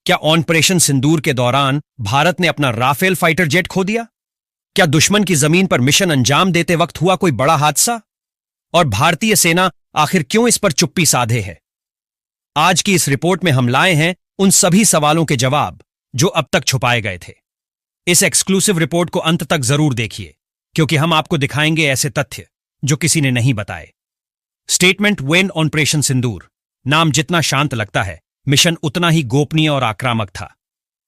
क्या ऑपरेशन सिंदूर के दौरान भारत ने अपना राफेल फाइटर जेट खो दिया? क्या दुश्मन की जमीन पर मिशन अंजाम देते वक्त हुआ कोई बड़ा हादसा? और भारतीय सेना आखिर क्यों इस पर चुप्पी साधे है? आज की इस रिपोर्ट में हम लाए हैं उन सभी सवालों के जवाब जो अब तक छुपाए गए थे। इस एक्सक्लूसिव रिपोर्ट को अंत तक जरूर देखिए, क्योंकि हम आपको दिखाएंगे ऐसे तथ्य जो किसी ने नहीं बताए। स्टेटमेंट वेन ऑपरेशन सिंदूर। नाम जितना शांत लगता है, मिशन उतना ही गोपनीय और आक्रामक था।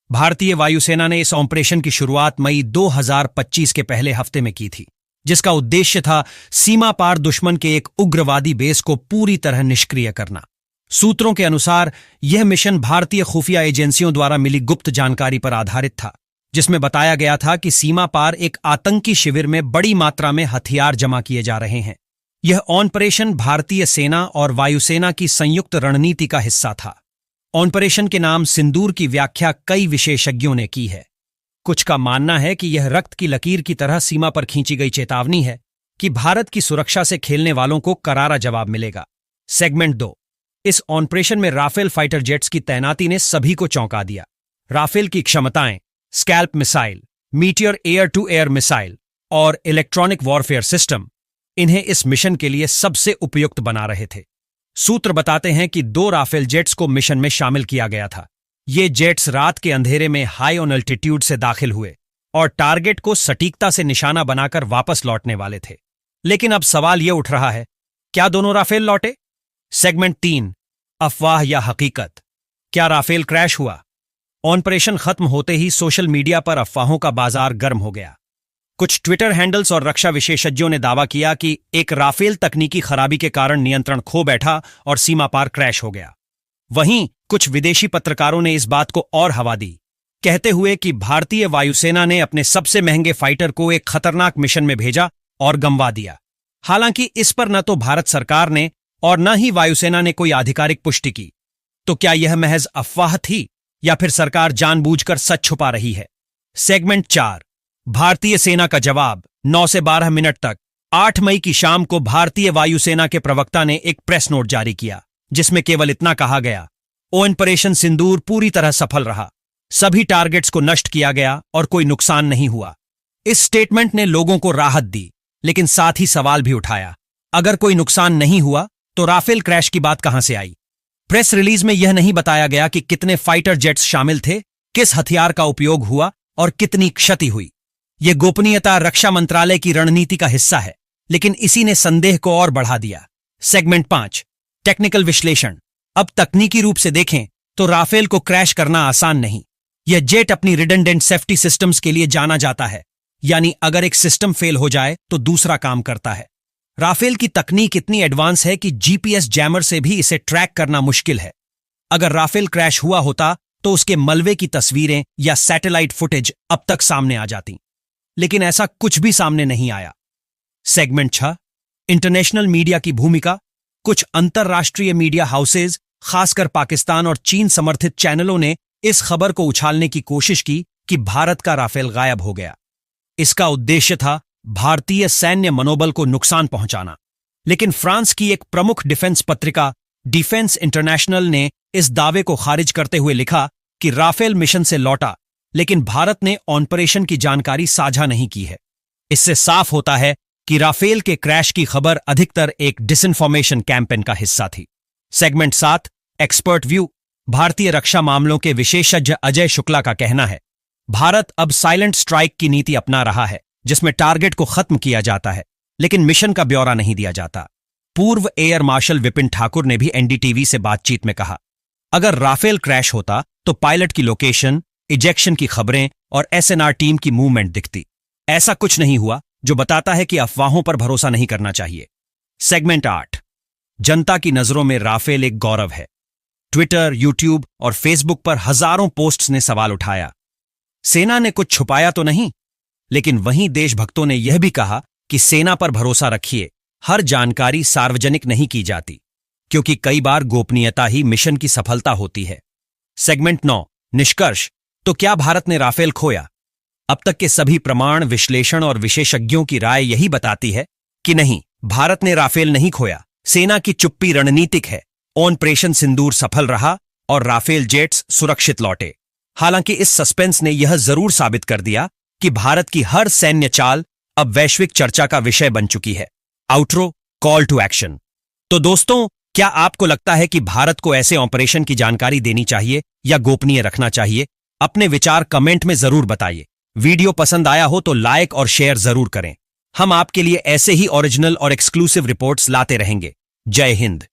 भारतीय वायुसेना ने इस ऑपरेशन की शुरुआत मई 2025 के पहले हफ्ते में की थी, जिसका उद्देश्य था सीमा पार दुश्मन के एक उग्रवादी बेस को पूरी तरह निष्क्रिय करना। सूत्रों के अनुसार यह मिशन भारतीय खुफिया एजेंसियों द्वारा मिली गुप्त जानकारी पर आधारित था, जिसमें बताया गया था कि सीमा पार एक आतंकी शिविर में बड़ी मात्रा में हथियार जमा किए जा रहे हैं। यह ऑपरेशन भारतीय सेना और वायुसेना की संयुक्त रणनीति का हिस्सा था। ऑपरेशन के नाम सिंदूर की व्याख्या कई विशेषज्ञों ने की है। कुछ का मानना है कि यह रक्त की लकीर की तरह सीमा पर खींची गई चेतावनी है कि भारत की सुरक्षा से खेलने वालों को करारा जवाब मिलेगा। सेगमेंट 2। इस ऑपरेशन में राफेल फाइटर जेट्स की तैनाती ने सभी को चौंका दिया। राफेल की क्षमताएं scalp missile, meteor air to air missile और इलेक्ट्रॉनिक वॉरफेयर सिस्टम इन्हें इस मिशन के लिए सबसे उपयुक्त बना रहे थे। सूत्र बताते हैं कि 2 राफेल जेट्स को मिशन में शामिल किया गया था। ये जेट्स रात के अंधेरे में हाई ऑन अल्टीट्यूड से दाखिल हुए और टारगेट को सटीकता से निशाना बनाकर वापस लौटने वाले थे। लेकिन अब सवाल यह उठ रहा है, क्या दोनों राफेल लौटे? सेगमेंट 3। अफवाह या हकीकत। क्या राफेल क्रैश हुआ? ऑपरेशन खत्म होते ही सोशल मीडिया पर अफवाहों का बाजार गर्म हो गया। कुछ ट्विटर हैंडल्स और रक्षा विशेषज्ञों ने दावा किया कि एक राफेल तकनीकी खराबी के कारण नियंत्रण खो बैठा और सीमा पार क्रैश हो गया। वहीं कुछ विदेशी पत्रकारों ने इस बात को और हवा दी, कहते हुए कि भारतीय वायुसेना ने अपने सबसे महंगे फाइटर को एक खतरनाक मिशन में भेजा और गंवा दिया। हालांकि इस पर न तो भारत सरकार ने और न ही वायुसेना ने कोई आधिकारिक पुष्टि की। तो क्या यह महज अफवाह थी या फिर सरकार जानबूझकर सच छुपा रही है? सेगमेंट 4। भारतीय सेना का जवाब। 9 से 12 मिनट तक 8 मई की शाम को भारतीय वायुसेना के प्रवक्ता ने एक प्रेस नोट जारी किया, जिसमें केवल इतना कहा गया, ऑपरेशन सिंदूर पूरी तरह सफल रहा, सभी टारगेट्स को नष्ट किया गया और कोई नुकसान नहीं हुआ। इस स्टेटमेंट ने लोगों को राहत दी, लेकिन साथ ही सवाल भी उठाया, अगर कोई नुकसान नहीं हुआ तो राफेल क्रैश की बात कहां से आई? प्रेस रिलीज में यह नहीं बताया गया कि कितने फाइटर जेट्स शामिल थे, किस हथियार का उपयोग हुआ और कितनी क्षति हुई। यह गोपनीयता रक्षा मंत्रालय की रणनीति का हिस्सा है, लेकिन इसी ने संदेह को और बढ़ा दिया। सेगमेंट 5। टेक्निकल विश्लेषण। अब तकनीकी रूप से देखें तो राफेल को क्रैश करना आसान नहीं। यह जेट अपनी रिडंडेंट सेफ्टी सिस्टम्स के लिए जाना जाता है, यानी अगर एक सिस्टम फेल हो जाए तो दूसरा काम करता है। राफेल की तकनीक इतनी एडवांस है कि जीपीएस जैमर से भी इसे ट्रैक करना मुश्किल है। अगर राफेल क्रैश हुआ होता तो उसके मलबे की तस्वीरें या सैटेलाइट फुटेज अब तक सामने आ जाती, लेकिन ऐसा कुछ भी सामने नहीं आया। सेगमेंट 6। इंटरनेशनल मीडिया की भूमिका। कुछ अंतरराष्ट्रीय मीडिया हाउसेज, खासकर पाकिस्तान और चीन समर्थित चैनलों ने इस खबर को उछालने की कोशिश की कि भारत का राफेल गायब हो गया। इसका उद्देश्य था भारतीय सैन्य मनोबल को नुकसान पहुंचाना। लेकिन फ्रांस की एक प्रमुख डिफेंस पत्रिका डिफेंस इंटरनेशनल ने इस दावे को खारिज करते हुए लिखा कि राफेल मिशन से लौटा, लेकिन भारत ने ऑपरेशन की जानकारी साझा नहीं की है। इससे साफ होता है कि राफेल के क्रैश की खबर अधिकतर एक डिसइंफॉर्मेशन कैंपेन का हिस्सा थी। सेगमेंट 7। Expert view. भारतीय रक्षा मामलों के विशेषज्ञ अजय शुक्ला का कहना है, भारत अब साइलेंट स्ट्राइक की नीति अपना रहा है, जिसमें टारगेट को खत्म किया जाता है, लेकिन मिशन का ब्यौरा नहीं दिया जाता। पूर्व एयर मार्शल विपिन ठाकुर ने भी एनडीटीवी से बातचीत में कहा, अगर राफेल क्रैश होता तो पायलट की लोकेशन, इजेक्शन की खबरें और एसएनआर टीम की मूवमेंट दिखती। ऐसा कुछ नहीं हुआ, जो बताता है कि अफवाहों पर भरोसा नहीं करना चाहिए। सेगमेंट 8। जनता की नजरों में राफेल एक गौरव है। ट्विटर, यूट्यूब और फेसबुक पर हजारों पोस्ट्स ने सवाल उठाया, सेना ने कुछ छुपाया तो नहीं? लेकिन वहीं देशभक्तों ने यह भी कहा कि सेना पर भरोसा रखिए, हर जानकारी सार्वजनिक नहीं की जाती, क्योंकि कई बार गोपनीयता ही मिशन की सफलता होती है। सेगमेंट 9। निष्कर्ष। तो क्या भारत ने राफेल खोया? अब तक के सभी प्रमाण, विश्लेषण और विशेषज्ञों की राय यही बताती है कि नहीं, भारत ने राफेल नहीं खोया। सेना की चुप्पी रणनीतिक है। ऑपरेशन सिंदूर सफल रहा और राफेल जेट्स सुरक्षित लौटे। हालांकि इस सस्पेंस ने यह जरूर साबित कर दिया कि भारत की हर सैन्य चाल अब वैश्विक चर्चा का विषय बन चुकी है। Outro, call to action. तो दोस्तों, क्या आपको लगता है कि भारत को ऐसे ऑपरेशन की जानकारी देनी चाहिए या गोपनीय रखना चाहिए? अपने विचार कमेंट में जरूर बताइए। वीडियो पसंद आया हो तो लाइक और शेयर जरूर करें। हम आपके लिए ऐसे ही ओरिजिनल और एक्सक्लूसिव रिपोर्ट्स लाते रहेंगे। जय हिंद।